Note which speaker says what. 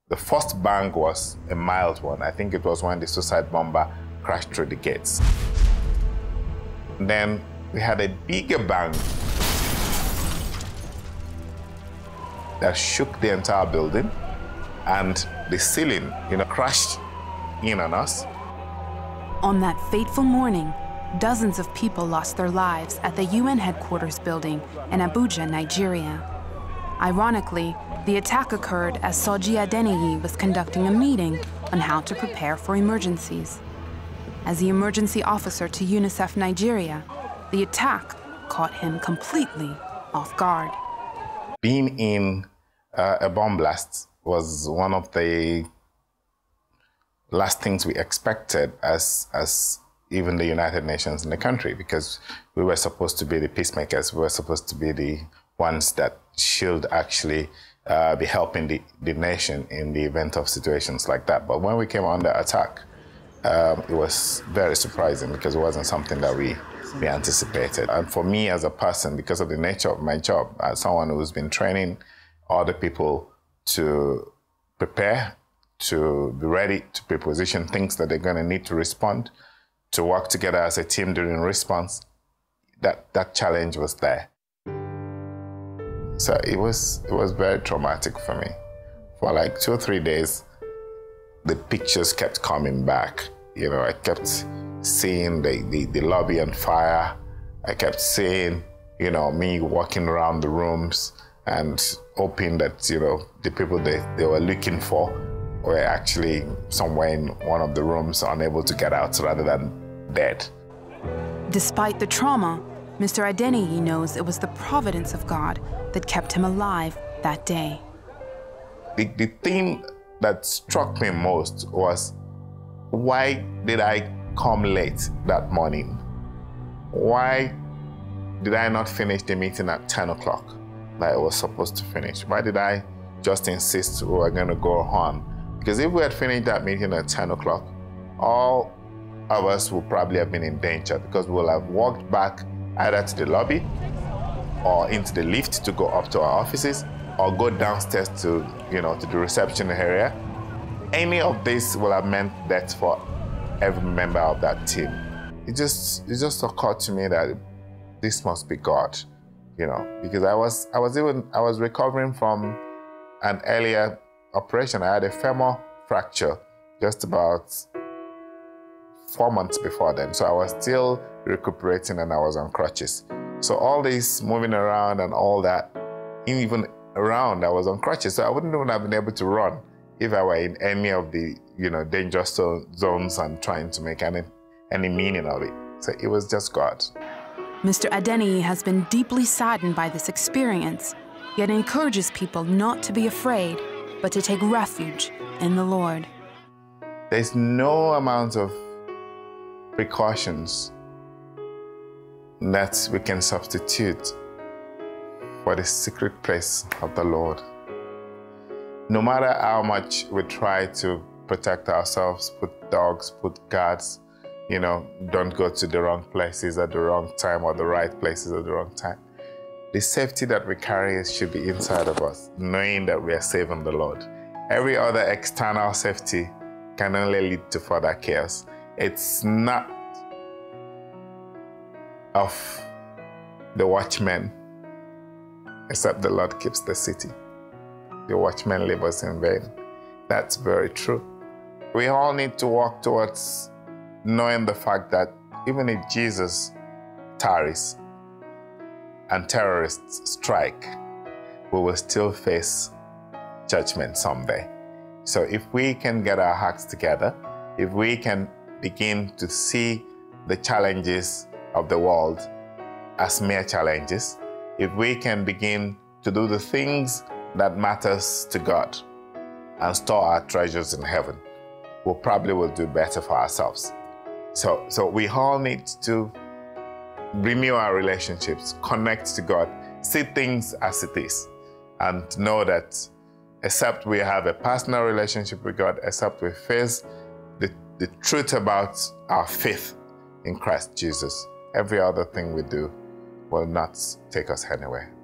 Speaker 1: The first bang was a mild one. I think it was when the suicide bomber crashed through the gates. Then we had a bigger bang that shook the entire building, and the ceiling, crashed in on us.
Speaker 2: On that fateful morning, dozens of people lost their lives at the UN headquarters building in Abuja, Nigeria. Ironically, the attack occurred as Soji Adeniyi was conducting a meeting on how to prepare for emergencies. As the emergency officer to UNICEF Nigeria, the attack caught him completely off guard.
Speaker 1: Being in a bomb blast was one of the last things we expected as even the United Nations in the country, because we were supposed to be the peacemakers. We were supposed to be the ones that should actually be helping the nation in the event of situations like that. But when we came under attack, it was very surprising because it wasn't something that we anticipated. And for me as a person, because of the nature of my job, as someone who's been training other people to prepare, to be ready to preposition things that they're going to need to respond, to work together as a team during response, that challenge was there. So it was very traumatic for me. For like 2 or 3 days, the pictures kept coming back. I kept seeing the lobby on fire. I kept seeing, me walking around the rooms and hoping that, the people they were looking for were actually somewhere in one of the rooms, unable to get out rather than dead.
Speaker 2: Despite the trauma, Mr. Adeniyi knows it was the providence of God that kept him alive that day.
Speaker 1: The thing that struck me most was, why did I come late that morning? Why did I not finish the meeting at 10 o'clock like I was supposed to finish? Why did I just insist we were going to go on? Because if we had finished that meeting at 10 o'clock, all of us would probably have been in danger, because we will have walked back either to the lobby or into the lift to go up to our offices, or go downstairs to, to the reception area. Any of this will have meant death for every member of that team. It just occurred to me that this must be God, because I was recovering from an earlier operation. I had a femur fracture just about 4 months before then. So I was still recuperating and I was on crutches. So all this moving around and all that, even around, I was on crutches. So I wouldn't even have been able to run if I were in any of the, dangerous zones and trying to make any meaning of it. So it was just God.
Speaker 2: Mr. Adeniyi has been deeply saddened by this experience, yet encourages people not to be afraid, but to take refuge in the Lord.
Speaker 1: There's no amount of precautions that we can substitute for the secret place of the Lord. No matter how much we try to protect ourselves, put dogs, put guards, don't go to the wrong places at the wrong time or the right places at the wrong time. The safety that we carry should be inside of us, knowing that we are safe in the Lord. Every other external safety can only lead to further chaos. It's not of the watchman, except the Lord keeps the city. The watchman labors in vain. That's very true. We all need to walk towards knowing the fact that even if Jesus tarries and terrorists strike, we will still face judgment someday. So if we can get our hearts together, if we can begin to see the challenges of the world as mere challenges, if we can begin to do the things that matters to God and store our treasures in heaven, we probably will do better for ourselves. So we all need to renew our relationships, connect to God, see things as it is, and know that except we have a personal relationship with God, except we face the truth about our faith in Christ Jesus, every other thing we do will not take us anywhere.